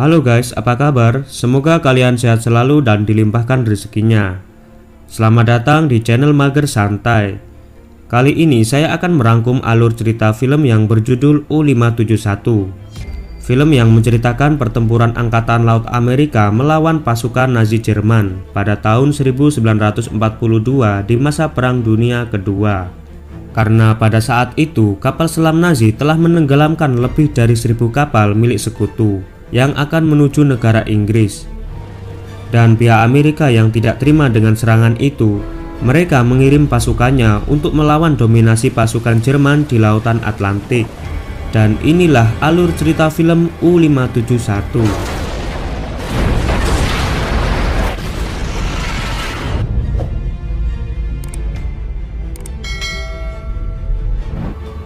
Halo guys, apa kabar? Semoga kalian sehat selalu dan dilimpahkan rezekinya. Selamat datang di channel Mager Santai. Kali ini saya akan merangkum alur cerita film yang berjudul U-571. Film yang menceritakan pertempuran Angkatan Laut Amerika melawan pasukan Nazi Jerman pada tahun 1942 di masa Perang Dunia Kedua. Karena pada saat itu kapal selam Nazi telah menenggelamkan lebih dari 1000 kapal milik sekutu yang akan menuju negara Inggris. Dan pihak Amerika yang tidak terima dengan serangan itu, mereka mengirim pasukannya untuk melawan dominasi pasukan Jerman di lautan Atlantik. Dan inilah alur cerita film U-571.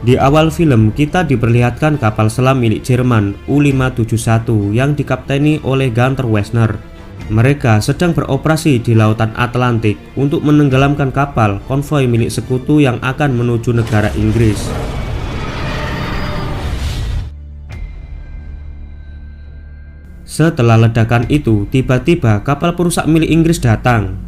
Di awal film kita diperlihatkan kapal selam milik Jerman U-571 yang dikapteni oleh Gunther Wessner. Mereka sedang beroperasi di lautan Atlantik untuk menenggelamkan kapal konvoi milik sekutu yang akan menuju negara Inggris. Setelah ledakan itu, tiba-tiba kapal perusak milik Inggris datang.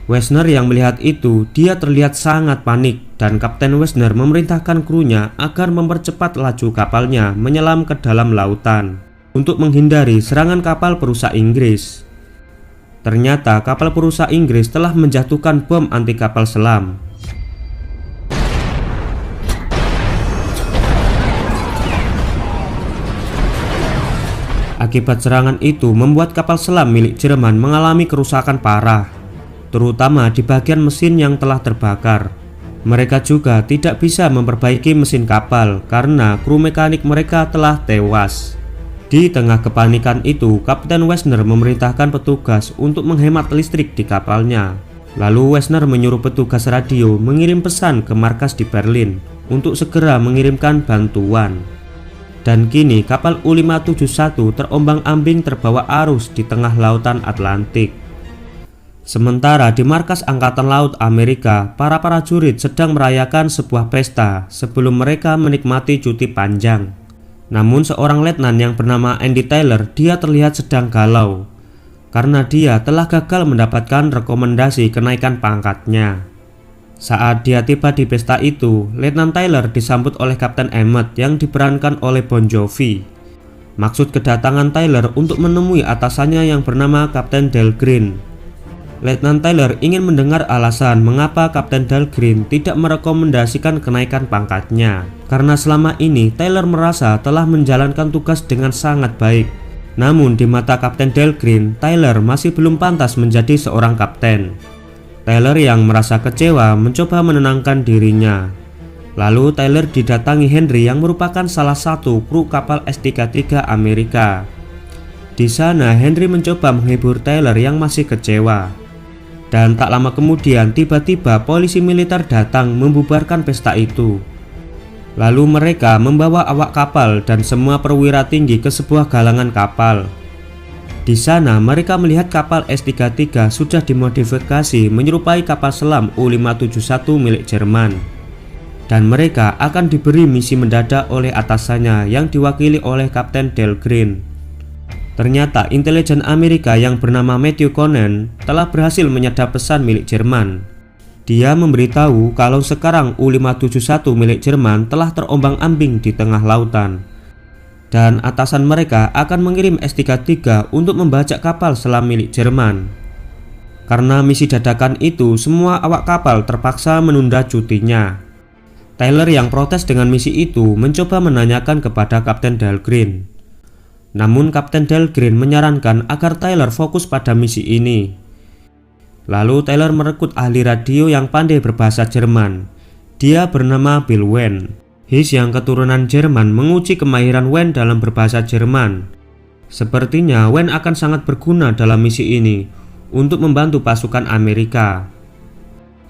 Wessner yang melihat itu, dia terlihat sangat panik dan Kapten Wessner memerintahkan krunya agar mempercepat laju kapalnya menyelam ke dalam lautan untuk menghindari serangan kapal perusak Inggris. Ternyata kapal perusak Inggris telah menjatuhkan bom anti kapal selam. Akibat serangan itu membuat kapal selam milik Jerman mengalami kerusakan parah, terutama di bagian mesin yang telah terbakar. Mereka juga tidak bisa memperbaiki mesin kapal karena kru mekanik mereka telah tewas. Di tengah kepanikan itu, Kapten Wessner memerintahkan petugas untuk menghemat listrik di kapalnya. Lalu Wessner menyuruh petugas radio mengirim pesan ke markas di Berlin untuk segera mengirimkan bantuan. Dan kini kapal U-571 terombang-ambing terbawa arus di tengah lautan Atlantik. Sementara di markas Angkatan Laut Amerika, para prajurit sedang merayakan sebuah pesta sebelum mereka menikmati cuti panjang. Namun seorang letnan yang bernama Andy Taylor, dia terlihat sedang galau karena dia telah gagal mendapatkan rekomendasi kenaikan pangkatnya. Saat dia tiba di pesta itu, Letnan Taylor disambut oleh Kapten Emmett yang diperankan oleh Bon Jovi. Maksud kedatangan Taylor untuk menemui atasannya yang bernama Kapten Dahlgren. Letnan Taylor ingin mendengar alasan mengapa Kapten Dahlgren tidak merekomendasikan kenaikan pangkatnya, karena selama ini Taylor merasa telah menjalankan tugas dengan sangat baik. Namun di mata Kapten Dahlgren, Taylor masih belum pantas menjadi seorang kapten. Taylor yang merasa kecewa mencoba menenangkan dirinya. Lalu Taylor didatangi Henry yang merupakan salah satu kru kapal S-33 Amerika. Di sana Henry mencoba menghibur Taylor yang masih kecewa. Dan tak lama kemudian tiba-tiba polisi militer datang membubarkan pesta itu. Lalu mereka membawa awak kapal dan semua perwira tinggi ke sebuah galangan kapal. Di sana mereka melihat kapal S-33 sudah dimodifikasi menyerupai kapal selam U-571 milik Jerman. Dan mereka akan diberi misi mendadak oleh atasannya yang diwakili oleh Kapten Dahlgren. Ternyata intelijen Amerika yang bernama Matthew Conan telah berhasil menyadap pesan milik Jerman. Dia memberitahu kalau sekarang U-571 milik Jerman telah terombang-ambing di tengah lautan. Dan atasan mereka akan mengirim S-33 untuk membajak kapal selam milik Jerman. Karena misi dadakan itu, semua awak kapal terpaksa menunda cutinya. Taylor yang protes dengan misi itu mencoba menanyakan kepada Kapten Dahlgren. Namun Kapten Dahlgren menyarankan agar Taylor fokus pada misi ini. Lalu Taylor merekrut ahli radio yang pandai berbahasa Jerman. Dia bernama Bill Wen. His yang keturunan Jerman menguji kemahiran Wen dalam berbahasa Jerman. Sepertinya Wen akan sangat berguna dalam misi ini untuk membantu pasukan Amerika.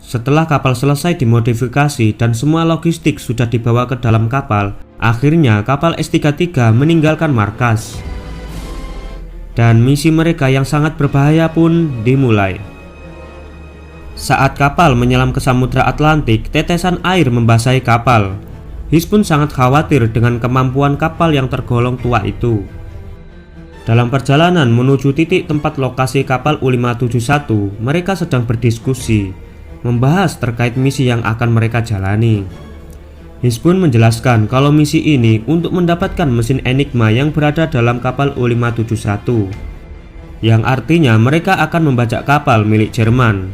Setelah kapal selesai dimodifikasi dan semua logistik sudah dibawa ke dalam kapal, akhirnya kapal S-33 meninggalkan markas. Dan misi mereka yang sangat berbahaya pun dimulai. Saat kapal menyelam ke Samudra Atlantik, tetesan air membasahi kapal. His pun sangat khawatir dengan kemampuan kapal yang tergolong tua itu. Dalam perjalanan menuju titik tempat lokasi kapal U-571, mereka sedang berdiskusi, membahas terkait misi yang akan mereka jalani. Hiss pun menjelaskan kalau misi ini untuk mendapatkan mesin Enigma yang berada dalam kapal U-571, yang artinya mereka akan membajak kapal milik Jerman.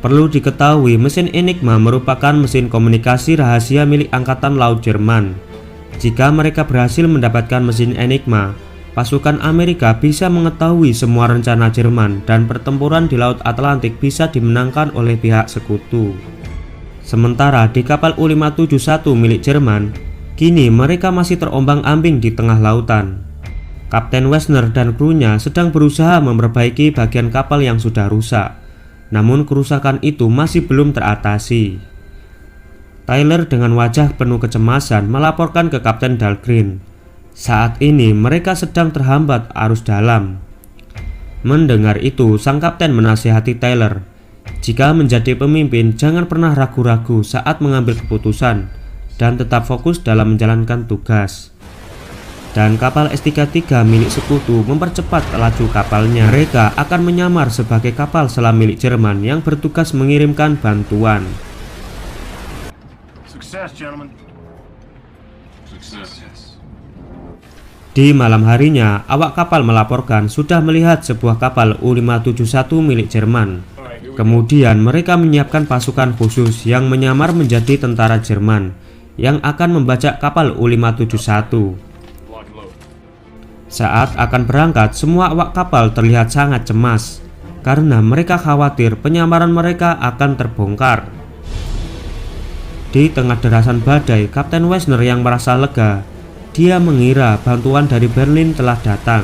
Perlu diketahui, mesin Enigma merupakan mesin komunikasi rahasia milik Angkatan Laut Jerman. Jika mereka berhasil mendapatkan mesin Enigma, pasukan Amerika bisa mengetahui semua rencana Jerman dan pertempuran di Laut Atlantik bisa dimenangkan oleh pihak sekutu. Sementara di kapal U-571 milik Jerman, kini mereka masih terombang-ambing di tengah lautan. Kapten Wessner dan krunya sedang berusaha memperbaiki bagian kapal yang sudah rusak, namun kerusakan itu masih belum teratasi. Tyler dengan wajah penuh kecemasan melaporkan ke Kapten Dahlgren. Saat ini mereka sedang terhambat arus dalam. Mendengar itu, sang kapten menasihati Tyler, jika menjadi pemimpin jangan pernah ragu-ragu saat mengambil keputusan dan tetap fokus dalam menjalankan tugas. Dan kapal S-33 milik sekutu mempercepat laju kapalnya. Mereka akan menyamar sebagai kapal selam milik Jerman yang bertugas mengirimkan bantuan. Success, gentlemen. Success. Di malam harinya, awak kapal melaporkan sudah melihat sebuah kapal U-571 milik Jerman. Kemudian mereka menyiapkan pasukan khusus yang menyamar menjadi tentara Jerman yang akan membajak kapal U-571. Saat akan berangkat, semua awak kapal terlihat sangat cemas karena mereka khawatir penyamaran mereka akan terbongkar. Di tengah derasan badai, Kapten Wessner yang merasa lega. Dia mengira bantuan dari Berlin telah datang,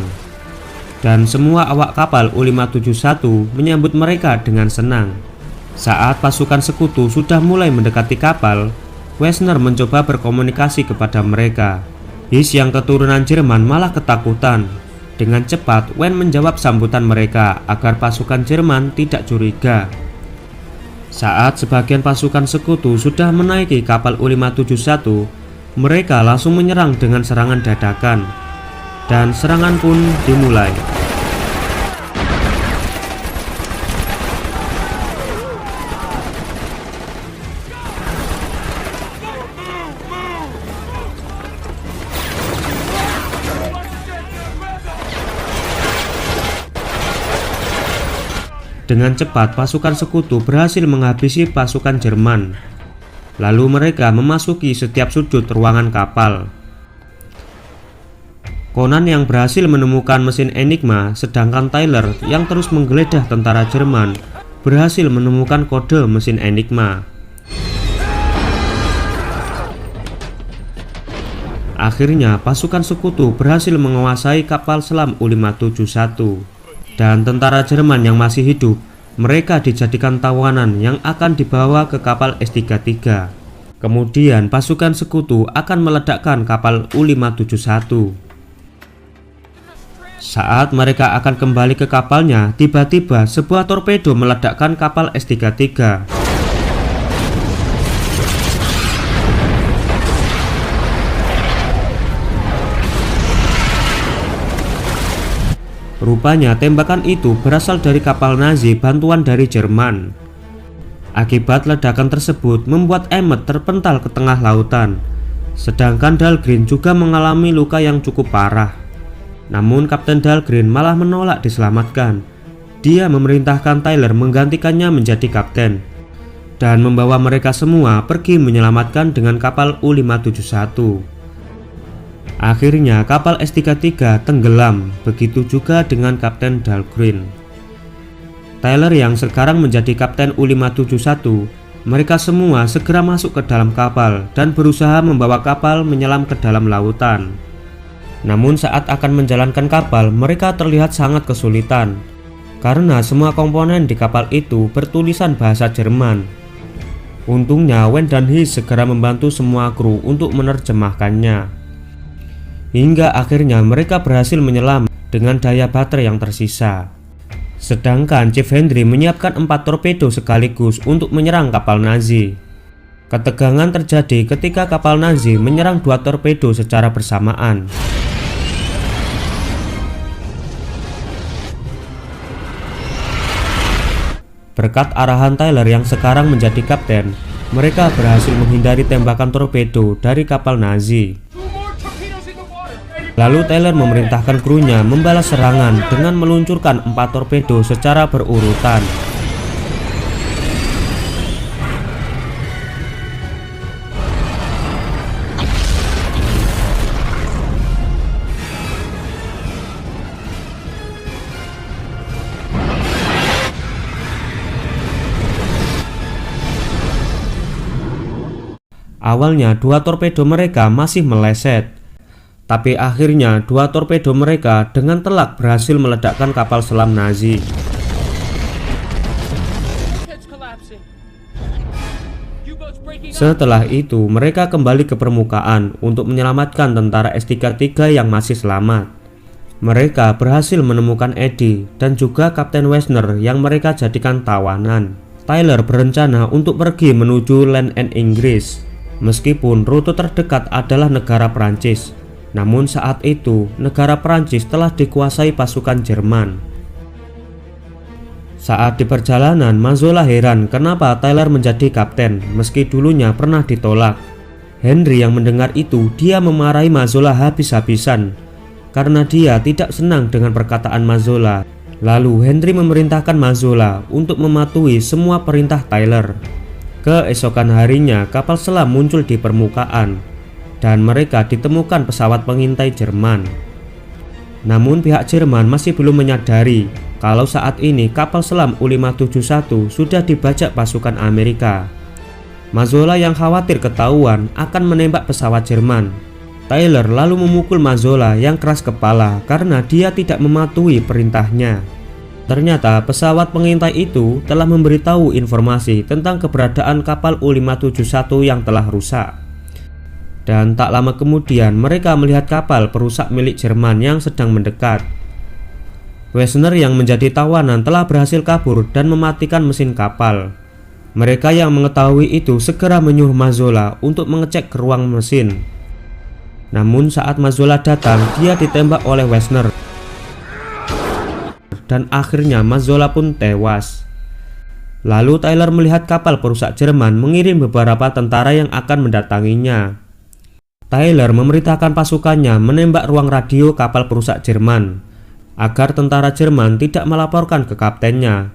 dan semua awak kapal U-571 menyambut mereka dengan senang. Saat pasukan sekutu sudah mulai mendekati kapal, Wessner mencoba berkomunikasi kepada mereka. Hiss yang keturunan Jerman malah ketakutan. Dengan cepat, Wen menjawab sambutan mereka agar pasukan Jerman tidak curiga. Saat sebagian pasukan sekutu sudah menaiki kapal U-571, mereka langsung menyerang dengan serangan dadakan, dan serangan pun dimulai. Dengan cepat, pasukan sekutu berhasil menghabisi pasukan Jerman. Lalu mereka memasuki setiap sudut ruangan kapal. Conan yang berhasil menemukan mesin Enigma, sedangkan Tyler yang terus menggeledah tentara Jerman berhasil menemukan kode mesin Enigma. Akhirnya pasukan sekutu berhasil menguasai kapal selam U-571, dan tentara Jerman yang masih hidup mereka dijadikan tawanan yang akan dibawa ke kapal S-33. Kemudian pasukan sekutu akan meledakkan kapal U-571. Saat mereka akan kembali ke kapalnya, tiba-tiba sebuah torpedo meledakkan kapal S-33. Rupanya tembakan itu berasal dari kapal Nazi bantuan dari Jerman. Akibat ledakan tersebut membuat Emmet terpental ke tengah lautan, sedangkan Dahlgren juga mengalami luka yang cukup parah. Namun Kapten Dahlgren malah menolak diselamatkan. Dia memerintahkan Tyler menggantikannya menjadi kapten dan membawa mereka semua pergi menyelamatkan dengan kapal U-571. Akhirnya kapal S-33 tenggelam, begitu juga dengan Kapten Dahlgren. Tyler yang sekarang menjadi Kapten U-571, mereka semua segera masuk ke dalam kapal dan berusaha membawa kapal menyelam ke dalam lautan. Namun saat akan menjalankan kapal, mereka terlihat sangat kesulitan karena semua komponen di kapal itu bertulisan bahasa Jerman. Untungnya Wen dan Hiss segera membantu semua kru untuk menerjemahkannya. Hingga akhirnya mereka berhasil menyelam dengan daya baterai yang tersisa. Sedangkan Chief Henry menyiapkan 4 torpedo sekaligus untuk menyerang kapal Nazi. Ketegangan terjadi ketika kapal Nazi menyerang 2 torpedo secara bersamaan. Berkat arahan Tyler yang sekarang menjadi kapten, mereka berhasil menghindari tembakan torpedo dari kapal Nazi. Lalu Tyler memerintahkan krunya membalas serangan dengan meluncurkan 4 torpedo secara berurutan. Awalnya 2 torpedo mereka masih meleset, tapi akhirnya 2 torpedo mereka dengan telak berhasil meledakkan kapal selam Nazi. Setelah itu mereka kembali ke permukaan untuk menyelamatkan tentara S-33 yang masih selamat. Mereka berhasil menemukan Eddie dan juga Kapten Wessner yang mereka jadikan tawanan. Tyler berencana untuk pergi menuju Land and Inggris. Meskipun rute terdekat adalah negara Prancis, namun saat itu negara Prancis telah dikuasai pasukan Jerman. Saat di perjalanan, Mazzola heran kenapa Tyler menjadi kapten meski dulunya pernah ditolak. Henry yang mendengar itu, dia memarahi Mazzola habis-habisan karena dia tidak senang dengan perkataan Mazzola. Lalu Henry memerintahkan Mazzola untuk mematuhi semua perintah Tyler. Keesokan harinya kapal selam muncul di permukaan dan mereka ditemukan pesawat pengintai Jerman. Namun pihak Jerman masih belum menyadari kalau saat ini kapal selam U-571 sudah dibajak pasukan Amerika. Mazzola yang khawatir ketahuan akan menembak pesawat Jerman. Tyler lalu memukul Mazzola yang keras kepala karena dia tidak mematuhi perintahnya. Ternyata pesawat pengintai itu telah memberitahu informasi tentang keberadaan kapal U-571 yang telah rusak. Dan tak lama kemudian mereka melihat kapal perusak milik Jerman yang sedang mendekat. Wessner yang menjadi tawanan telah berhasil kabur dan mematikan mesin kapal. Mereka yang mengetahui itu segera menyuruh Mazzola untuk mengecek ke ruang mesin. Namun saat Mazzola datang, dia ditembak oleh Wessner. Dan akhirnya Mazzola pun tewas. Lalu Tyler melihat kapal perusak Jerman mengirim beberapa tentara yang akan mendatanginya. Tyler memerintahkan pasukannya menembak ruang radio kapal perusak Jerman agar tentara Jerman tidak melaporkan ke kaptennya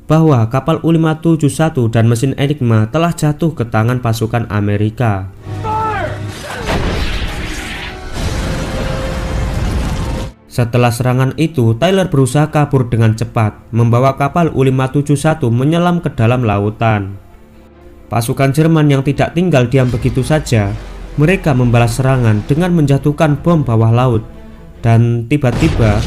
bahwa kapal U-571 dan mesin Enigma telah jatuh ke tangan pasukan Amerika. Setelah serangan itu, Tyler berusaha kabur dengan cepat, membawa kapal U-571 menyelam ke dalam lautan. Pasukan Jerman yang tidak tinggal diam begitu saja, mereka membalas serangan dengan menjatuhkan bom bawah laut. Dan tiba-tiba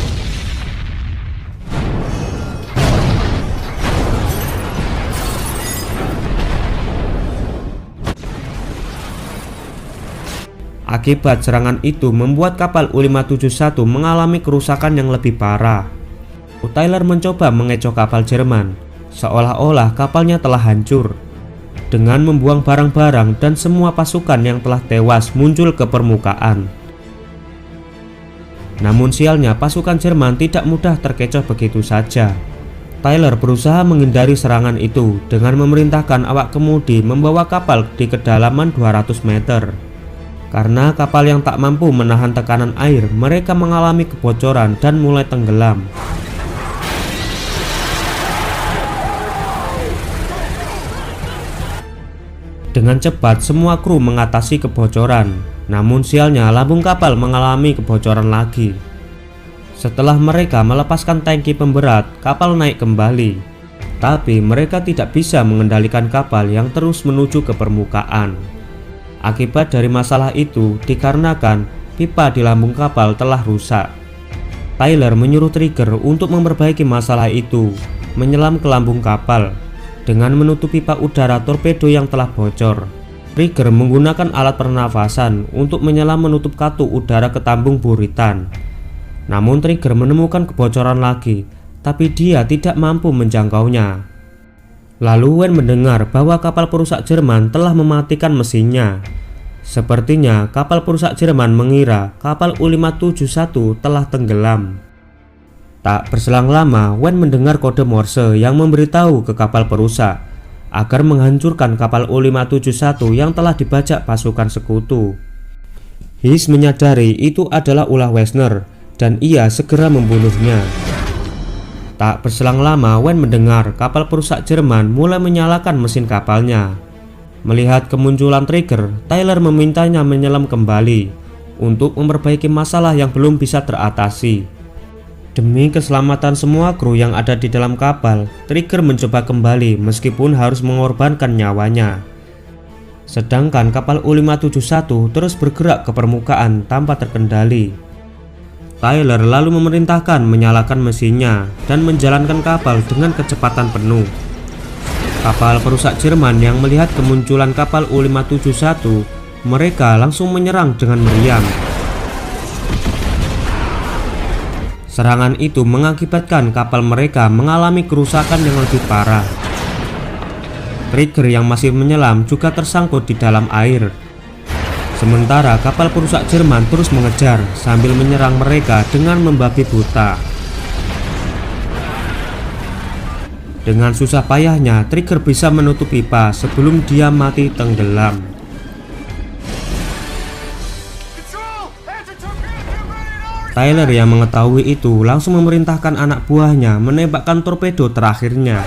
akibat serangan itu membuat kapal U-571 mengalami kerusakan yang lebih parah. Tyler mencoba mengecoh kapal Jerman, seolah-olah kapalnya telah hancur. Dengan membuang barang-barang dan semua pasukan yang telah tewas muncul ke permukaan. Namun sialnya pasukan Jerman tidak mudah terkecoh begitu saja. Tyler berusaha menghindari serangan itu dengan memerintahkan awak kemudi membawa kapal di kedalaman 200 meter. Karena kapal yang tak mampu menahan tekanan air, mereka mengalami kebocoran dan mulai tenggelam. Dengan cepat semua kru mengatasi kebocoran, namun sialnya lambung kapal mengalami kebocoran lagi. Setelah mereka melepaskan tangki pemberat, kapal naik kembali. Tapi mereka tidak bisa mengendalikan kapal yang terus menuju ke permukaan. Akibat dari masalah itu dikarenakan pipa di lambung kapal telah rusak. Tyler menyuruh Trigger untuk memperbaiki masalah itu, menyelam ke lambung kapal dengan menutup pipa udara torpedo yang telah bocor. Trigger menggunakan alat pernafasan untuk menyelam menutup katup udara ke tambung buritan. Namun Trigger menemukan kebocoran lagi, tapi dia tidak mampu menjangkaunya. Lalu Wen mendengar bahwa kapal perusak Jerman telah mematikan mesinnya. Sepertinya kapal perusak Jerman mengira kapal U-571 telah tenggelam. Tak berselang lama, Wen mendengar kode Morse yang memberitahu ke kapal perusak agar menghancurkan kapal U-571 yang telah dibajak pasukan sekutu. His menyadari itu adalah ulah Wessner dan ia segera membunuhnya. Tak berselang lama, Wen mendengar kapal perusak Jerman mulai menyalakan mesin kapalnya. Melihat kemunculan Trigger, Tyler memintanya menyelam kembali untuk memperbaiki masalah yang belum bisa teratasi. Demi keselamatan semua kru yang ada di dalam kapal, Trigger mencoba kembali meskipun harus mengorbankan nyawanya. Sedangkan kapal U-571 terus bergerak ke permukaan tanpa terkendali. Tyler lalu memerintahkan menyalakan mesinnya dan menjalankan kapal dengan kecepatan penuh. Kapal perusak Jerman yang melihat kemunculan kapal U-571, mereka langsung menyerang dengan meriam. Serangan itu mengakibatkan kapal mereka mengalami kerusakan yang lebih parah. Trigger yang masih menyelam juga tersangkut di dalam air. Sementara kapal perusak Jerman terus mengejar sambil menyerang mereka dengan membabi buta. Dengan susah payahnya, Trigger bisa menutup pipa sebelum dia mati tenggelam. Tyler yang mengetahui itu langsung memerintahkan anak buahnya menembakkan torpedo terakhirnya.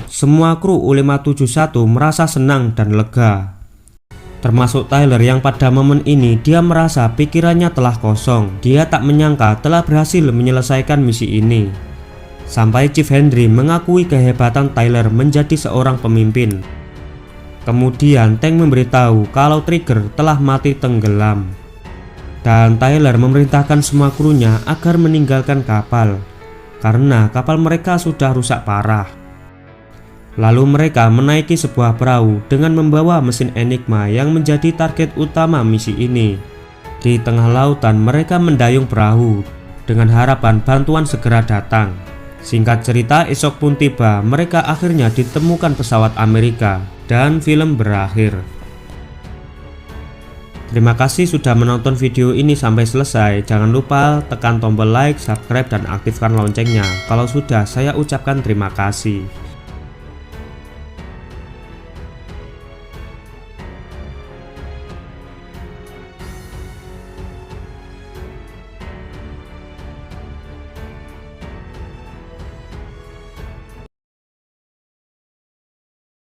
Semua kru U-571 merasa senang dan lega. Termasuk Tyler yang pada momen ini dia merasa pikirannya telah kosong. Dia tak menyangka telah berhasil menyelesaikan misi ini. Sampai Chief Henry mengakui kehebatan Tyler menjadi seorang pemimpin. Kemudian Tank memberitahu kalau Trigger telah mati tenggelam. Dan Tyler memerintahkan semua krunya agar meninggalkan kapal karena kapal mereka sudah rusak parah. Lalu mereka menaiki sebuah perahu dengan membawa mesin Enigma yang menjadi target utama misi ini. Di tengah lautan mereka mendayung perahu dengan harapan bantuan segera datang. Singkat cerita, esok pun tiba, mereka akhirnya ditemukan pesawat Amerika dan film berakhir. Terima kasih sudah menonton video ini sampai selesai. Jangan lupa tekan tombol like, subscribe, dan aktifkan loncengnya. Kalau sudah, saya ucapkan terima kasih.